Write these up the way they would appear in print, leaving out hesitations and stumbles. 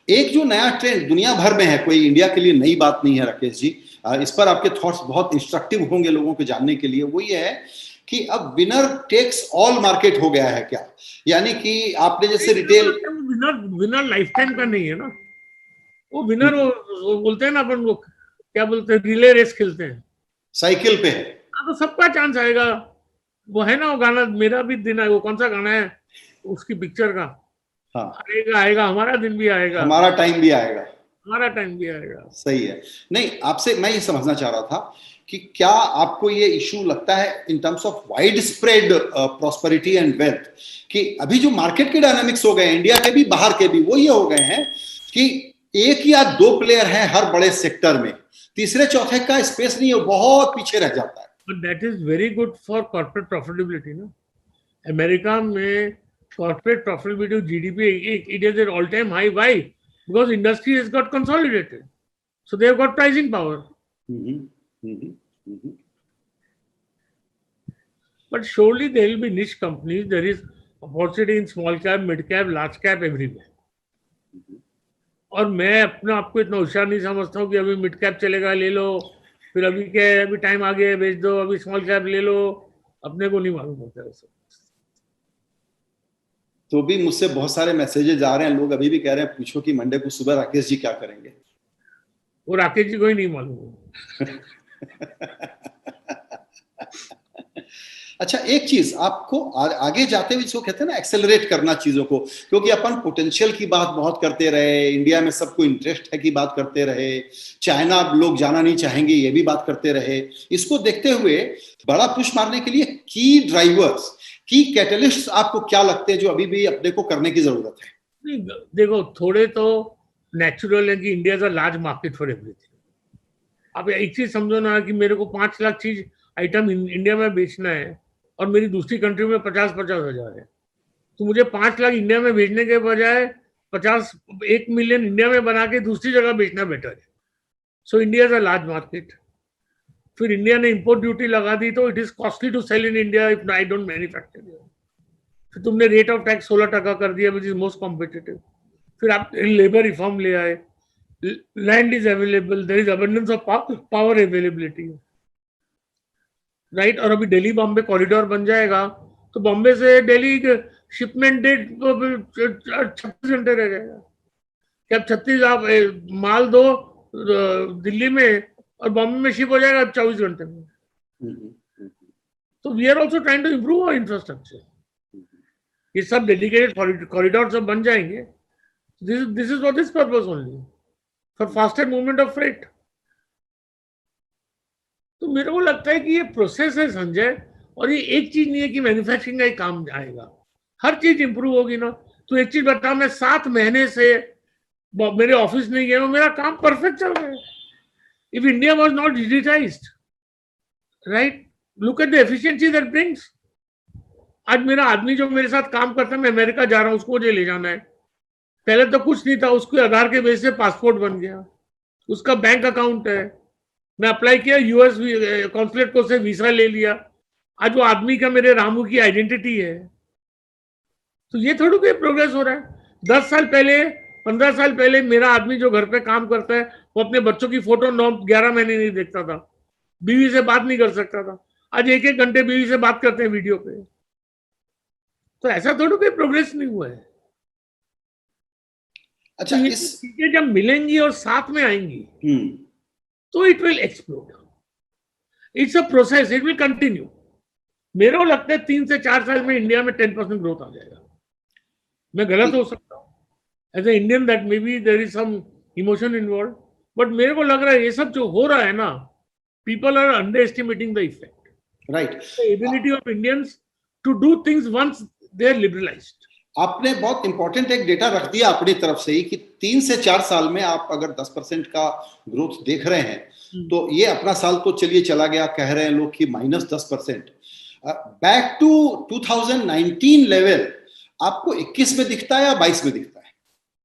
एक जो नया ट्रेंड दुनिया भर में है, कोई इंडिया के लिए नई बात नहीं है राकेश जी, इस पर आपके थॉट्स बहुत इंस्ट्रक्टिव होंगे लोगों को जानने के लिए, वो ये है कि अब विनर टेक्स ऑल मार्केट हो गया है क्या? यानी कि आपने जैसे रिटेल विनर लाइफ टाइम का नहीं है ना, वो विनर वो बोलते हैं ना अपन, वो क्या बोलते हैं, रिले रेस खेलते हैं, साइकिल पे है। तो सबका चांस आएगा। वो है ना वो गाना, मेरा भी दिन है, वो कौन सा गाना है उसकी पिक्चर का, हाँ, आएगा आएगा हमारा दिन भी आएगा, हमारा टाइम भी आएगा। हमारा टाइम भी आएगा। सही है। नहीं, आपसे मैं ये समझना चाह रहा था कि क्या आपको ये इशू लगता है in terms of wide spread prosperity and wealth, कि अभी जो मार्केट के डायनामिक्स हो गए, इंडिया के भी बाहर के भी, वो ये हो गए हैं कि एक या दो प्लेयर हैं हर बड़े सेक्टर में, तीसरे चौथे का स्पेस नहीं है, बहुत पीछे रह जाता है। But that is very good for corporate profitability ना। अमेरिका में corporate profitability, GDP, it is at all time high. Why? Because industry has got consolidated, so they have got pricing power. But surely there will be niche companies. There is opportunity in small cap, mid cap, large cap, everywhere. और मैं अपने आप को इतना होशियार नहीं समझता हूँ कि अभी मिड कैप चलेगा ले लो, फिर अभी क्या है, अभी टाइम आ गया है बेच दो, अभी स्मॉल कैप ले लो। अपने को नहीं मालूम होता है सब। तो भी मुझसे बहुत सारे मैसेजेस आ रहे हैं, लोग अभी भी कह रहे हैं पूछो कि मंडे को सुबह राकेश जी क्या करेंगे। वो राकेश जी को ही नहीं मालूम। अच्छा, एक चीज आपको आगे जाते हुए इसको कहते हैं ना एक्सेलरेट करना चीजों को, क्योंकि अपन पोटेंशियल की बात बहुत करते रहे, इंडिया में सबको इंटरेस्ट है की बात करते रहे, चाइना लोग जाना नहीं चाहेंगे ये भी बात करते रहे। इसको देखते हुए बड़ा पुश मारने के लिए की ड्राइवर्स, की कैटलिस्ट आपको क्या लगते हैं जो अभी भी अपने को करने की जरूरत है? देखो, थोड़े तो नेचुरल है कि India is a large market for everything. अब एक चीज समझो ना कि मेरे को 5 लाख चीज आइटम इंडिया में बेचना है और मेरी दूसरी कंट्री में 50-50 हजार है, तो मुझे 5 लाख इंडिया में बेचने के बजाय 1 मिलियन इंडिया में बना के दूसरी जगह बेचना बेटर है। So India is a large market. फिर इंडिया ने इंपोर्ट ड्यूटी लगा दी तो it is costly to sell in India if I don't manufacture. फिर तुमने रेट ऑफ टैक्स 16% कर दिया, विच इज मोस्ट कॉम्पिटिटिव। फिर आप लेबर रिफॉर्म ले आए, land is available, there is abundance of power availability, right. और अभी दिल्ली बॉम्बे कॉरिडोर बन जाएगा तो बॉम्बे से दिल्ली शिपमेंट डेट 36 घंटे रह जाएगा। क्या 36 आप माल दो दिल्ली में और बॉम्बे में शिप हो जाएगा 24 घंटे में। तो we are also trying to improve our infrastructure. ये सब डेडिकेटेड कॉरिडोर सब बन जाएंगे। This is for this purpose only, for faster movement of freight. तो मेरे को लगता है कि ये प्रोसेस है संजय, और ये एक चीज नहीं है कि मैन्युफैक्चरिंग का ही काम आएगा, हर चीज इंप्रूव होगी ना। तो एक चीज बता, मैं 7 महीने से मेरे ऑफिस नहीं गया, मेरा काम परफेक्ट चल रहा है। If India was not digitised, right, look at the efficiency that brings. आज मेरा आदमी जो मेरे साथ काम करता है, मैं अमेरिका जा रहा हूँ, उसको मुझे ले जाना है, पहले तो कुछ नहीं था, उसके आधार के बेस से पासपोर्ट बन गया, उसका बैंक अकाउंट है, मैं अप्लाई किया यूएस कॉन्सुलेट को से वीजा ले लिया, आज वो आदमी का मेरे रामू की आइडेंटिटी है। तो ये थोड़ी कोई प्रोग्रेस हो रहा है। 10 साल पहले, 15 साल पहले मेरा आदमी जो घर पे काम करता है वो अपने बच्चों की फोटो 11 महीने नहीं देखता था, बीवी से बात नहीं कर सकता था। आज 1-1 घंटे बीवी से बात करते हैं वीडियो पे। तो ऐसा थोड़ी कोई प्रोग्रेस नहीं हुआ है। अच्छा, तो ये चीजें जब मिलेंगी और साथ में आएंगी तो it will explode. It's a process, it will continue. मेरे को लगता है 3 से 4 साल में इंडिया में 10% ग्रोथ आ जाएगा। मैं गलत हो सकता हूँ, as a Indian that may be there is some emotion involve, but मेरे को लग रहा है ये सब जो हो रहा है ना, people are underestimating the effect, right, the ability of Indians to do things once they are liberalized. आपने बहुत इंपॉर्टेंट एक डेटा रख दिया अपनी तरफ से ही कि 3 से 4 साल में आप अगर 10% का ग्रोथ देख रहे हैं, तो ये अपना साल तो चलिए चला गया, कह रहे हैं लोग कि -10%। बैक टू 2019 लेवल आपको 21 में दिखता है या 22 में दिखता है?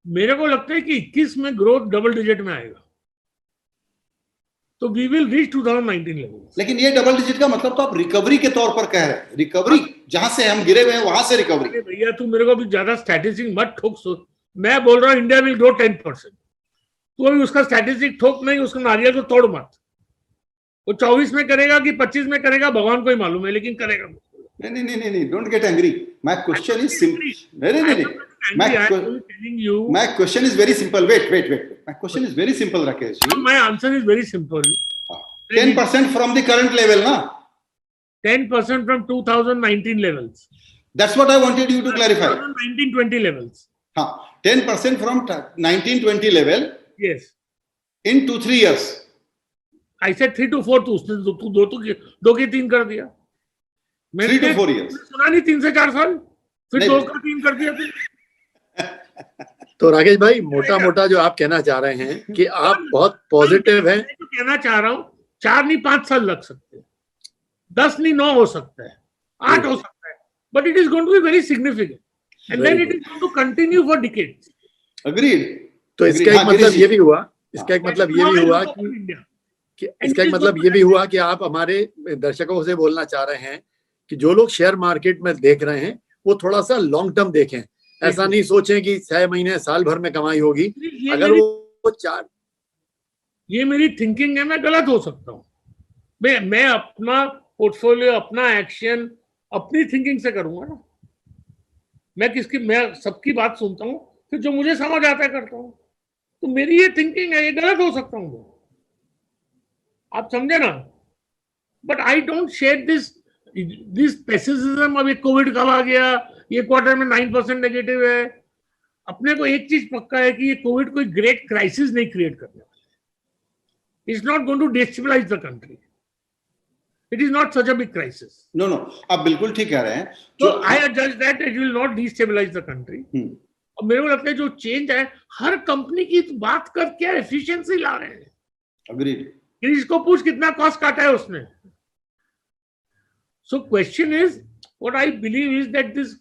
मेरे को लगता है कि 21 में ग्रोथ डबल डिजिट में आएगा, तो वी विल रीच 2019 लेवल। लेकिन ये डबल डिजिट का मतलब तो आप रिकवरी के तौर पर कह रहे हैं, रिकवरी जहां से हम गिरे हुए हैं वहां से रिकवरी। भैया तू मेरे को भी ज्यादा स्टैटिस्टिक्स मत ठोक मैं बोल रहा हूँ इंडिया विल ग्रो 10%। तो अभी उसका स्टैटिस्टिक ठोक नहीं, उसका नारियल को तोड़ मत। वो 24 में करेगा कि 25 में करेगा भगवान को ही मालूम है, लेकिन करेगा। नहीं नहीं नहीं नहीं, don't get angry. My question is simple. नहीं नहीं नहीं, my question is very simple. Wait. My question is very simple, Rakesh ji. My answer is very simple. 10% from the current level, na? 10% from 2019 levels. That's what I wanted you to clarify. 2019-20 levels. 10% from 19-20 level. Yes. In 2-3 years. I said 3 to 4, तो उसने दो की 3 कर दिया। 3 to 4 years. सुना नहीं 3 से 4 साल, फिर 2 का 3 कर दिया। तो राकेश भाई, मोटा मोटा जो आप कहना चाह रहे हैं कि आप बहुत पॉजिटिव हैं। मैं तो कहना चाह रहा हूँ 4 नहीं 5 साल लग सकते हैं, 10 नहीं 9 हो सकता है, 8 हो सकता है, but it is going to be very significant and then it is going to continue for decades. Agreed. तो इसका एक मतलब ये भी हुआ, इसका एक मतलब ये भी हुआ कि इसका एक मतलब ये भी हुआ कि आप हमारे दर्शकों से बोलना चाह रहे हैं कि जो लोग शेयर मार्केट में देख रहे हैं वो थोड़ा सा लॉन्ग टर्म देखें। ऐसा नहीं सोचें कि 6 महीने साल भर में कमाई होगी। अगर वो 4, ये मेरी थिंकिंग है, मैं गलत हो सकता हूँ। मैं अपना पोर्टफोलियो, अपना एक्शन अपनी थिंकिंग से करूंगा ना। मैं सबकी बात सुनता हूँ, फिर जो मुझे समझ आता है करता हूँ। तो मेरी ये थिंकिंग है, ये गलत हो सकता हूँ, आप समझे ना। But I don't share this pessimism. अभी कोविड कब आ गया, ये क्वार्टर में 9% नेगेटिव है। अपने को एक चीज पक्का है कि ये कोविड कोई ग्रेट क्राइसिस नहीं क्रिएट करने वाला। It's not going to destabilize the country. It is not such a big crisis. No, आप बिल्कुल ठीक कह रहे हैं। तो आई जज that it will not destabilize the country. और मेरे को लगता है जो चेंज है, हर कंपनी की बात कर क्या एफिशिएंसी ला रहे हैं। अग्रीड। इसको पूछ कितना कॉस्ट काटा है उसने। So question is, what I believe is that this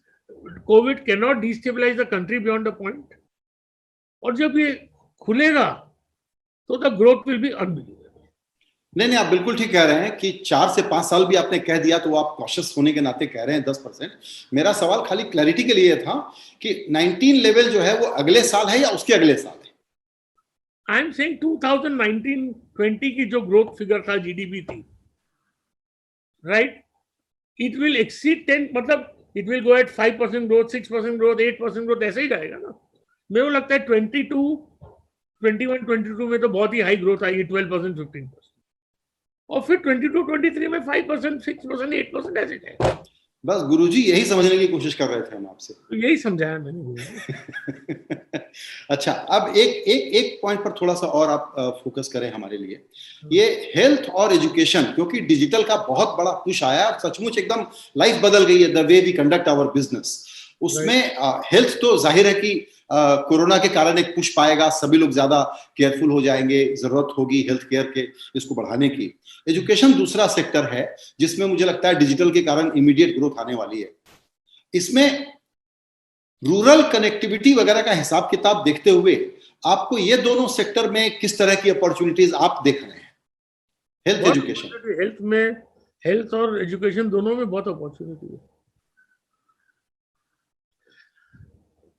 COVID cannot destabilize the country beyond a point. और जब ये खुलेगा तो the growth will be unbelievable. नहीं, आप बिल्कुल ठीक कह रहे हैं कि 4 से 5 साल भी आपने कह दिया तो आप कॉशियस होने के नाते कह रहे हैं 10%। मेरा सवाल खाली क्लैरिटी के लिए था कि 19 लेवल जो है वो अगले साल है या उसके अगले साल है। आई एम सेइंग 2019-20 की जो ग्रोथ फिगर था, जीडीपी थी, राइट, it will exceed 10, मतलब it will go at 5% growth, 6% growth, 8% growth, ऐसे ही जाएगा ना। मेरे को लगता है 21-22 में तो बहुत ही हाई ग्रोथ आएगी, 12%, 15%, और फिर 22-23 में 5%, 6%, 8% ऐसे जाएगा। बस गुरुजी यही समझने की कोशिश कर रहे थे हम आपसे। तो यही समझाया मैंने। अच्छा, अब एक पॉइंट पर थोड़ा सा और आप फोकस करें हमारे लिए, ये हेल्थ और एजुकेशन, क्योंकि डिजिटल का बहुत बड़ा पुश आया और सचमुच एकदम लाइफ बदल गई है, the way we conduct our business. उसमें हेल्थ तो जाहिर है कि कोरोना के कारण एक पुश पाएगा, सभी लोग ज्यादा केयरफुल हो जाएंगे, जरूरत होगी हेल्थ केयर के इसको बढ़ाने की। एजुकेशन दूसरा सेक्टर है जिसमें मुझे लगता है डिजिटल के कारण इमीडिएट ग्रोथ आने वाली है। इसमें रूरल कनेक्टिविटी वगैरह का हिसाब किताब देखते हुए आपको ये दोनों सेक्टर में किस तरह की अपॉर्चुनिटीज आप देख रहे हैं? हेल्थ एजुकेशन, हेल्थ में, हेल्थ और एजुकेशन दोनों में बहुत अपॉर्चुनिटी है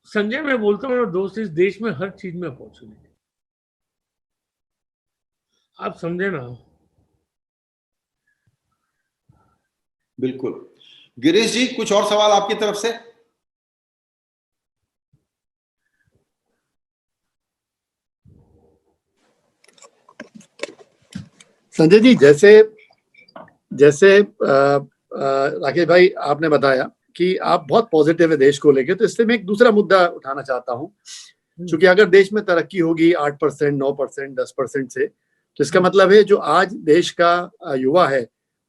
संजय। मैं बोलता हूँ दोस्त, इस देश में हर चीज में अपॉर्चुनिटी, आप समझे ना। बिल्कुल। गिरीश जी, कुछ और सवाल आपकी तरफ से? संजय जी, जैसे राकेश भाई आपने बताया कि आप बहुत पॉजिटिव है देश को लेके, तो इससे मैं एक दूसरा मुद्दा उठाना चाहता हूँ। क्योंकि अगर देश में तरक्की होगी 8%, 9%, 10% से, तो इसका मतलब है जो आज देश का युवा है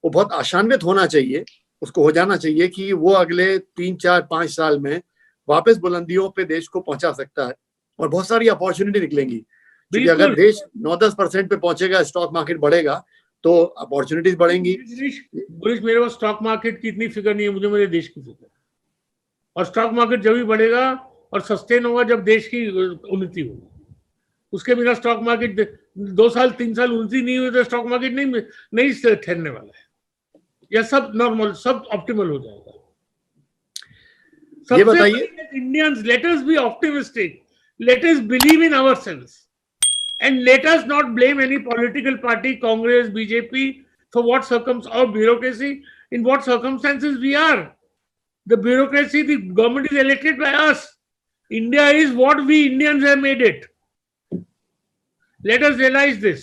वो बहुत आशान्वित होना चाहिए, उसको हो जाना चाहिए कि वो अगले 3, 4, 5 साल में वापस बुलंदियों पे देश को पहुंचा सकता है और बहुत सारी अपॉर्चुनिटी निकलेंगी। क्योंकि अगर देश 9-10% पे पहुंचेगा, स्टॉक मार्केट बढ़ेगा, तो अपॉर्चुनिटीज बढ़ेंगी। मेरे पास स्टॉक मार्केट की इतनी फिक्र नहीं है, मुझे मेरे देश की फिक्र। और स्टॉक मार्केट जब भी बढ़ेगा और सस्टेन होगा जब देश की उन्नति होगी। उसके बिना स्टॉक मार्केट 2 साल 3 साल उन्नति नहीं हुई तो स्टॉक मार्केट नहीं ठहरने वाला है, या सब नॉर्मल, सब ऑप्टिमल हो जाएगा। ये बताइए, Indians, let us be optimistic. let us believe in ourselves and let us not blame any political party, Congress, BJP, for what or bureaucracy, in what circumstances we are. The bureaucracy, the government is elected by us. India is what we Indians have made it. Let us realize this.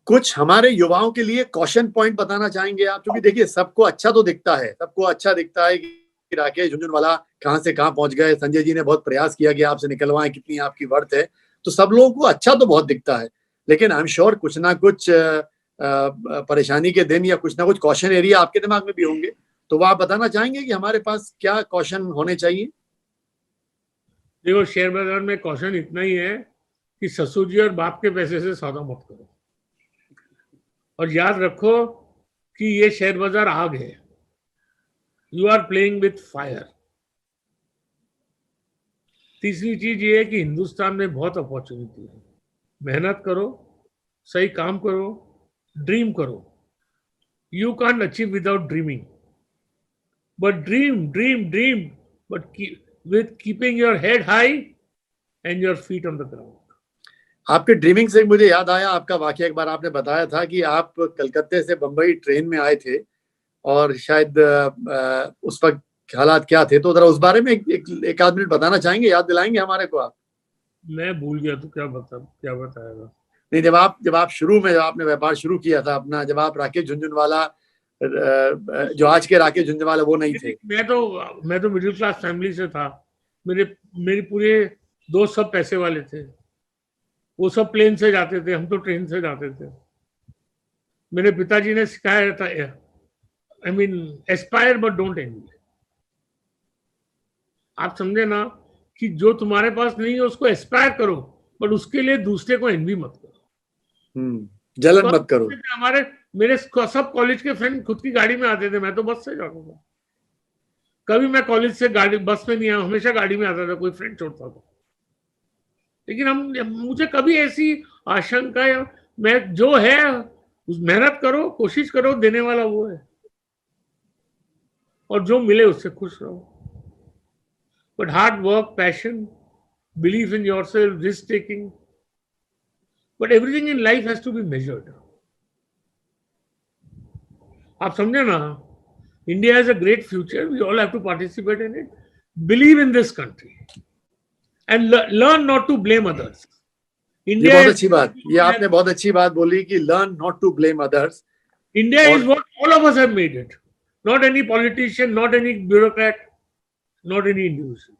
कुछ हमारे युवाओं के लिए caution point बताना चाहेंगे आप? क्योंकि देखिए सबको अच्छा तो दिखता है, सबको अच्छा दिखता है कि राकेश झुनझुनवाला कहां से कहां पहुंच गए। संजय जी ने बहुत प्रयास किया कि आपसे निकलवाएं, कितनी आपकी वर्थ है, तो सब लोगों को अच्छा तो बहुत दिखता है, लेकिन आई एम श्योर कुछ ना कुछ परेशानी के दिन या कुछ ना कुछ कॉशन एरिया आपके दिमाग में भी होंगे, तो वो आप बताना चाहेंगे कि हमारे पास क्या कॉशन होने चाहिए? देखो, शेयर बाजार में कॉशन इतना ही है कि ससुर जी और बाप के पैसे से सौदा मत करो, और याद रखो कि ये शेयर बाजार आग है। You are playing with fire. तीसरी चीज ये है कि हिंदुस्तान में बहुत अपॉर्चुनिटी है। मेहनत करो, सही काम करो, ड्रीम करो। You can't achieve without dreaming, but dream but with keeping your head high and your feet on the ground. आपके ड्रीमिंग से मुझे याद आया आपका वाकया। एक बार आपने बताया था कि आप कलकत्ते से बंबई ट्रेन में आए थे और शायद उस वक्त हालात क्या थे, तो जरा उस बारे में एक आध मिनट बताना चाहेंगे, याद दिलाएंगे हमारे को आप? मैं भूल गया तो क्या बताएगा। नहीं, जब आप शुरू में, जब आपने व्यापार शुरू किया था अपना, जब आप राकेश झुनझुनवाला, जो आज के राकेश झुनझुनवाला वो नहीं थे। मैं तो मिडिल क्लास फैमिली से था। मेरे पूरे दोस्त सब पैसे वाले थे। वो सब प्लेन से जाते थे, हम तो ट्रेन से जाते थे। मेरे पिताजी ने सिखाया था, I mean aspire but don't envy. आप समझे ना कि जो तुम्हारे पास नहीं है उसको एस्पायर करो, बट उसके लिए दूसरे को एनवी मत करो, जलन मत करो। मेरे सब कॉलेज के फ्रेंड खुद की गाड़ी में आते थे, मैं तो बस से जाता था। कभी मैं कॉलेज से बस में नहीं आया, हमेशा गाड़ी में आता था, कोई फ्रेंड छोड़ता था। लेकिन मुझे कभी ऐसी आशंका या मैं जो है उस मेहनत करो, कोशिश करो, देने वाला वो है, और जो मिले उससे खुश रहो। But hard work, passion, believe in yourself, risk taking, but everything in life has to be measured. आप समझे ना, India has a great future, we all have to participate in it, believe in this country and learn not to blame others. ये बहुत अच्छी बात, ये आपने बहुत अच्छी बात बोली कि learn not to blame others. India is what all of us have made it, not any politician, not any bureaucrat, not any individual.